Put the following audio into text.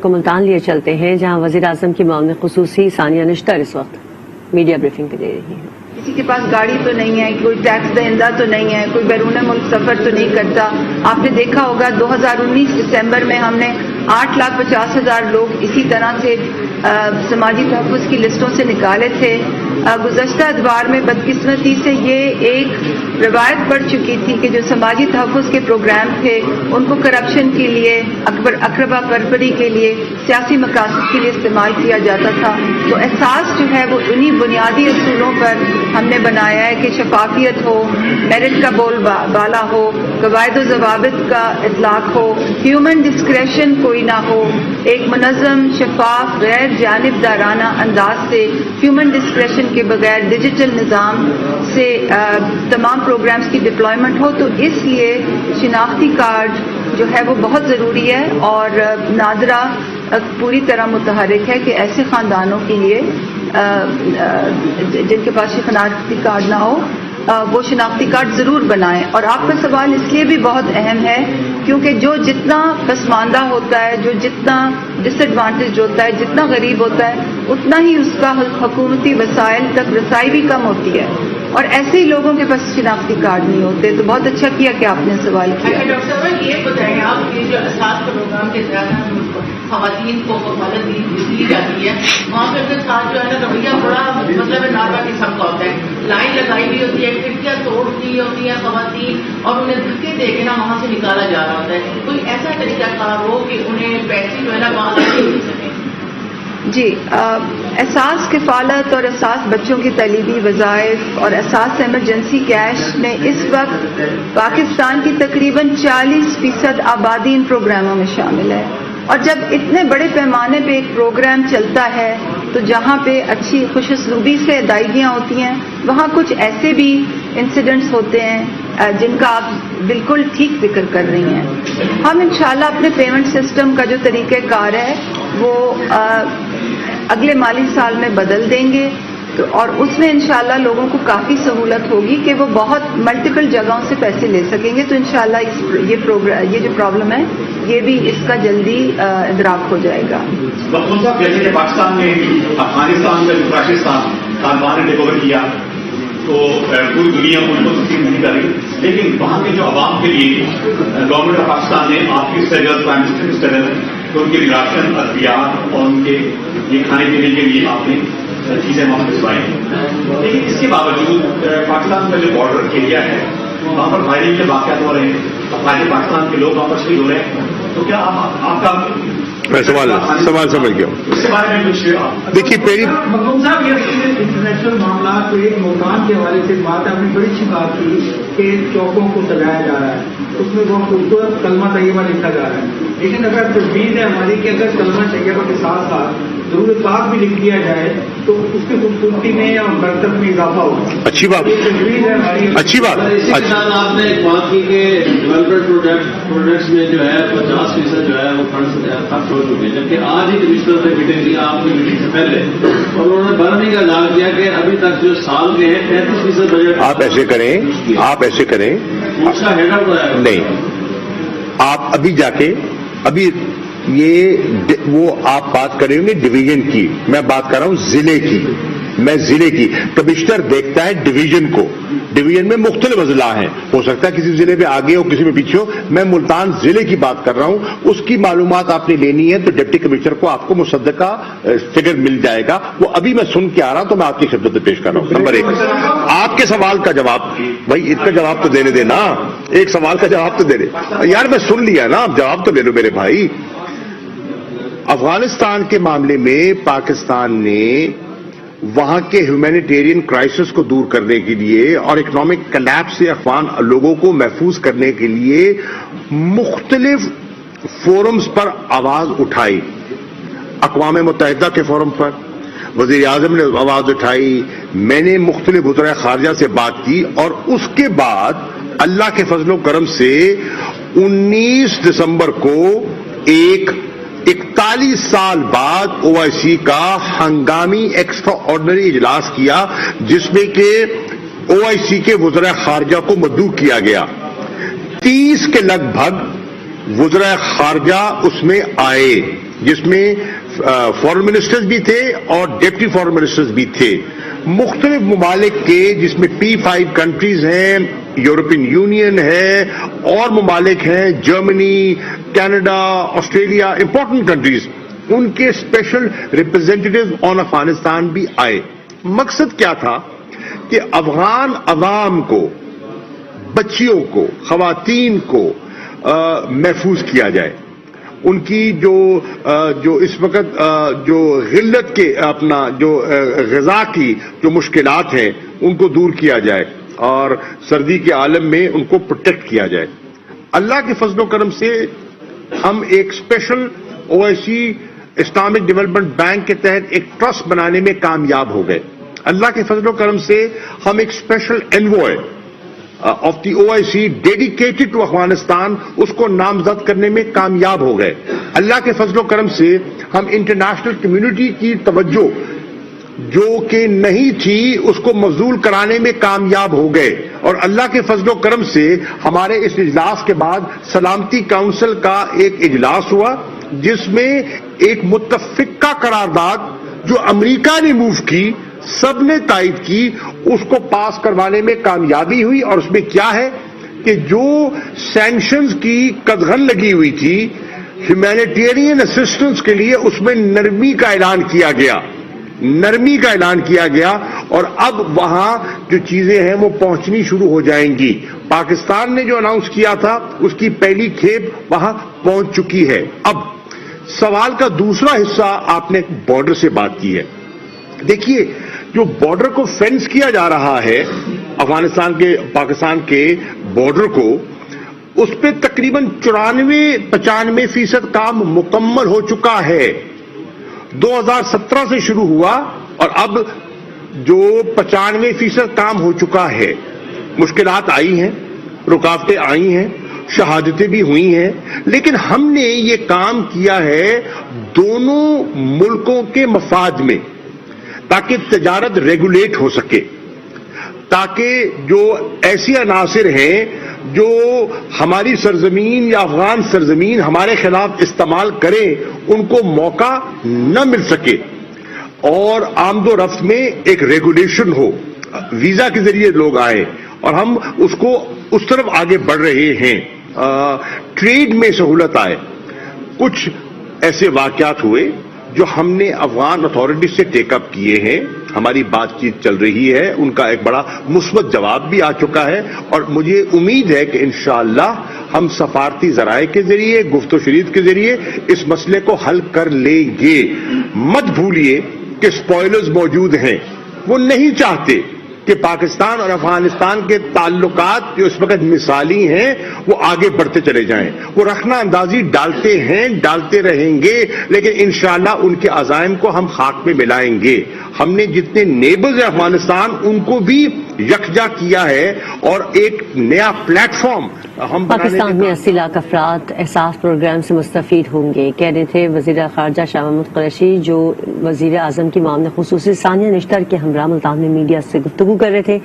کو ملتان لیے چلتے ہیں، جہاں وزیر اعظم کی معاون خصوصی ثانیہ نشتر اس وقت میڈیا بریفنگ دے رہی ہیں۔ کسی کے پاس گاڑی تو نہیں ہے، کوئی ٹیکس دہندہ تو نہیں ہے، کوئی بیرون ملک سفر تو نہیں کرتا۔ آپ نے دیکھا ہوگا 2019 دسمبر میں ہم نے 8,50,000 لوگ اسی طرح سے سماجی تحفظ کی لسٹوں سے نکالے تھے۔ گزشتہ ادوار میں بدقسمتی سے یہ ایک روایت پڑ چکی تھی کہ جو سماجی تحفظ کے پروگرام تھے ان کو کرپشن کے لیے، اقربا پرپری کے لیے، سیاسی مقاصد کے لیے استعمال کیا جاتا تھا۔ تو احساس جو ہے وہ انہی بنیادی اصولوں پر ہم نے بنایا ہے کہ شفافیت ہو، میرٹ کا بول بالا ہو، قواعد و ضوابط کا اطلاق ہو، ہیومن ڈسکریشن کوئی نہ ہو، ایک منظم، شفاف، غیر جانبدارانہ انداز سے ہیومن ڈسکریشن کے بغیر ڈیجیٹل نظام سے تمام پروگرامز کی ڈپلائمنٹ ہو۔ تو اس لیے شناختی کارڈ جو ہے وہ بہت ضروری ہے، اور نادرا پوری طرح متحرک ہے کہ ایسے خاندانوں کے لیے جن کے پاس شناختی کارڈ نہ ہو وہ شناختی کارڈ ضرور بنائیں۔ اور آپ کا سوال اس لیے بھی بہت اہم ہے کیونکہ جو جتنا پسماندہ ہوتا ہے، جو جتنا ڈس ایڈوانٹیج ہوتا ہے، جتنا غریب ہوتا ہے، اتنا ہی اس کا حکومتی وسائل تک رسائی بھی کم ہوتی ہے، اور ایسے ہی لوگوں کے پاس شناختی کارڈ نہیں ہوتے۔ تو بہت اچھا کیا کہ آپ نے سوال کیا۔ ڈاکٹر صاحب یہ بتائیں آپ یہ جو اساس پروگرام کے تحت خواتین کو کفالت دی جاتی ہے، وہاں پہ اپنے ساتھ جو ہے نا رویہ بڑا مطلب ناروا قسم کا ہوتا ہے، لائن لگائی ہوئی ہوتی ہے، کھڑکیاں توڑ دی ہوتی ہیں خواتین، اور انہیں دھکے دے کے نا وہاں سے نکالا جا رہا ہوتا ہے۔ کوئی ایسا طریقہ کار ہو کہ انہیں پیسے جو ہے نا وہاں سے مل سکے؟ جی، احساس کفالت اور احساس بچوں کی تعلیمی وظائف اور احساس ایمرجنسی کیش میں اس وقت پاکستان کی تقریباً 40% آبادی ان پروگراموں میں شامل ہے۔ اور جب اتنے بڑے پیمانے پہ ایک پروگرام چلتا ہے تو جہاں پہ اچھی خوش اسلوبی سے ادائیگیاں ہوتی ہیں، وہاں کچھ ایسے بھی انسیڈنٹس ہوتے ہیں جن کا آپ بالکل ٹھیک ذکر کر رہی ہیں۔ ہم انشاءاللہ اپنے پیمنٹ سسٹم کا جو طریقہ کار ہے وہ اگلے مالی سال میں بدل دیں گے، اور اس میں انشاءاللہ لوگوں کو کافی سہولت ہوگی کہ وہ بہت ملٹیپل جگہوں سے پیسے لے سکیں گے۔ تو انشاءاللہ یہ جو پرابلم ہے یہ بھی اس کا جلدی ادراک ہو جائے گا۔ ڈاکٹر صاحب، جیسے کہ پاکستان میں افغانستان میں پاکستان طالبان نے ٹیک اوور کیا تو پوری دنیا ان کو تسلیم نہیں کر رہی، لیکن وہاں کے جو عوام کے لیے گورنمنٹ آف پاکستان نے آپ کی اسٹرگل، پرائم منسٹر کی اسٹرگل، تو ان کے راشن، ادویات اور ان کے یہ کھانے پینے کے لیے آپ نے چیزیں وہاں بھجوائی ہیں۔ لیکن اس کے باوجود پاکستان کا جو بارڈر ایریا ہے وہاں پر فائرنگ کے واقعات ہو رہے ہیں، افغان پاکستان کے لوگ وہاں پر شہید ہو رہے ہیں۔ تو کیا آپ کا سوال سمجھ گیا؟ اس کے بارے میں کچھ دیکھیے پہلی مقبول صاحب، یہ انٹرنیشنل معاملات تو ایک ملتان کے حوالے سے بات ہے، آپ نے بڑی اچھی بات کی کہ چوکوں کو سجایا جا رہا ہے، اس میں بہت خوبصورت کلمہ طیبہ لکھا جا رہا ہے، لیکن اگر تجویز ہے ہماری کہ اگر کلمہ طیبہ کے ساتھ ساتھ درود پاک بھی لکھ دیا جائے تو اس کی خوبصورتی میں اور برکت میں اضافہ ہوگا۔ اچھی بات، تجویز ہے ہماری، اچھی بات۔ اسی کے ساتھ آپ نے ایک بات کی کہ ڈیولپمنٹ پروجیکٹس میں جو ہے 50% جو ہے وہ فنڈس خرچ ہو چکے ہیں، جبکہ آج ہی کمشنر سے میٹنگ کی آپ کی میٹنگ سے پہلے، اور انہوں نے برہمی کا اعلان کیا کہ ابھی تک جو سال کے ہیں 33% بجٹ۔ آپ ایسے کریں اس کا ہیڈ آؤٹ ہے نہیں، آپ ابھی جا کے ابھی وہ آپ بات کریں گے ڈویژن کی، میں بات کر رہا ہوں ضلع کی، میں ضلع کی۔ کمشنر دیکھتا ہے ڈویژن کو، ڈویژن میں مختلف اضلاع ہیں، ہو سکتا ہے کسی ضلع میں آگے ہو کسی میں پیچھے ہو، میں ملتان ضلع کی بات کر رہا ہوں۔ اس کی معلومات آپ نے لینی ہے تو ڈپٹی کمشنر کو آپ کو مصدقہ فگر مل جائے گا، وہ ابھی میں سن کے آ رہا ہوں تو میں آپ کی خدمت میں پیش کر رہا ہوں۔ نمبر 1، آپ کے سوال کا جواب، بھائی اس کا جواب تو دینے دینا، ایک سوال کا جواب تو دے دے یار، میں سن لیا نا، آپ جواب تو لے لو میرے بھائی۔ افغانستان کے معاملے میں پاکستان نے وہاں کے ہیومینیٹیرین کرائسس کو دور کرنے کے لیے اور اکنامک کلیپس سے افغان لوگوں کو محفوظ کرنے کے لیے مختلف فورمز پر آواز اٹھائی۔ اقوام متحدہ کے فورم پر وزیر اعظم نے آواز اٹھائی، میں نے مختلف وزراء خارجہ سے بات کی، اور اس کے بعد اللہ کے فضل و کرم سے 19 دسمبر کو 41 سال بعد OIC کا ہنگامی ایکسٹرا آرڈنری اجلاس کیا، جس میں کہ OIC کے وزراء خارجہ کو مدعو کیا گیا۔ 30 کے لگ بھگ وزراء خارجہ اس میں آئے، جس میں فارن منسٹرز بھی تھے اور ڈپٹی فارن منسٹرز بھی تھے مختلف ممالک کے، جس میں P5 کنٹریز ہیں، یورپین یونین ہے اور ممالک ہیں Germany, Canada, Australia, important countries, ان کے اسپیشل ریپرزینٹیٹو آن افغانستان بھی آئے۔ مقصد کیا تھا کہ افغان عوام کو، بچیوں کو، خواتین کو محفوظ کیا جائے، ان کی جو اس وقت جو غلت کے جو غذا کی جو مشکلات ہیں ان کو دور کیا جائے اور سردی کے عالم میں ان کو پروٹیکٹ کیا جائے۔ اللہ کے فضل و کرم سے ہم ایک special OIC Islamic development bank کے تحت ایک ٹرسٹ بنانے میں کامیاب ہو گئے۔ اللہ کے فضل و کرم سے ہم ایک special envoy of the OIC dedicated to Afghanistan اس کو نامزد کرنے میں کامیاب ہو گئے۔ اللہ کے فضل و کرم سے ہم انٹرنیشنل کمیونٹی کی توجہ جو کہ نہیں تھی اس کو مبذول کرانے میں کامیاب ہو گئے، اور اللہ کے فضل و کرم سے ہمارے اس اجلاس کے بعد سلامتی کونسل کا ایک اجلاس ہوا جس میں ایک متفقہ قرارداد جو امریکہ نے موو کی، سب نے تائید کی، اس کو پاس کروانے میں کامیابی ہوئی۔ اور اس میں کیا ہے کہ جو سینکشنز کی قدغن لگی ہوئی تھی ہیومینیٹیرین اسسٹنس کے لیے، اس میں نرمی کا اعلان کیا گیا اور اب وہاں جو چیزیں ہیں وہ پہنچنی شروع ہو جائیں گی۔ پاکستان نے جو اناؤنس کیا تھا اس کی پہلی کھیپ وہاں پہنچ چکی ہے۔ اب سوال کا دوسرا حصہ آپ نے بارڈر سے بات کی ہے۔ دیکھیے، جو بارڈر کو فینس کیا جا رہا ہے پاکستان کے بارڈر کو، اس پہ تقریباً 94-95% کام مکمل ہو چکا ہے۔ 2017 سے شروع ہوا اور اب جو 95% کام ہو چکا ہے۔ مشکلات آئی ہیں، رکاوٹیں آئی ہیں، شہادتیں بھی ہوئی ہیں، لیکن ہم نے یہ کام کیا ہے دونوں ملکوں کے مفاد میں، تاکہ تجارت ریگولیٹ ہو سکے، تاکہ جو ایسی عناصر ہیں جو ہماری سرزمین یا افغان سرزمین ہمارے خلاف استعمال کریں ان کو موقع نہ مل سکے، اور آمد و رفت میں ایک ریگولیشن ہو، ویزا کے ذریعے لوگ آئے، اور ہم اس کو اس طرف آگے بڑھ رہے ہیں، ٹریڈ میں سہولت آئے۔ کچھ ایسے واقعات ہوئے جو ہم نے افغان اتھارٹی سے ٹیک اپ کیے ہیں، ہماری بات چیت چل رہی ہے، ان کا ایک بڑا مثبت جواب بھی آ چکا ہے، اور مجھے امید ہے کہ انشاءاللہ ہم سفارتی ذرائع کے ذریعے، گفت و شنید کے ذریعے اس مسئلے کو حل کر لیں گے۔ مت بھولیے کہ اسپوائلرز موجود ہیں، وہ نہیں چاہتے کہ پاکستان اور افغانستان کے تعلقات جو اس وقت مثالی ہیں وہ آگے بڑھتے چلے جائیں۔ وہ رخنہ اندازی ڈالتے ہیں، ڈالتے رہیں گے، لیکن انشاءاللہ ان کے عزائم کو ہم خاک میں ملائیں گے۔ ہم نے جتنے نیبرز ہیں افغانستان ان کو بھی یکجا کیا ہے، اور ایک نیا پلیٹ فارم ہم پاکستان میں 80 لاکھ افراد احساس پروگرام سے مستفید ہوں گے، کہہ رہے تھے وزیر خارجہ شاہ محمود قریشی، جو وزیر اعظم کی معاون خصوصی ثانیہ نشتر کے ہمراہ ملتان میں میڈیا سے گفتگو کر رہے تھے۔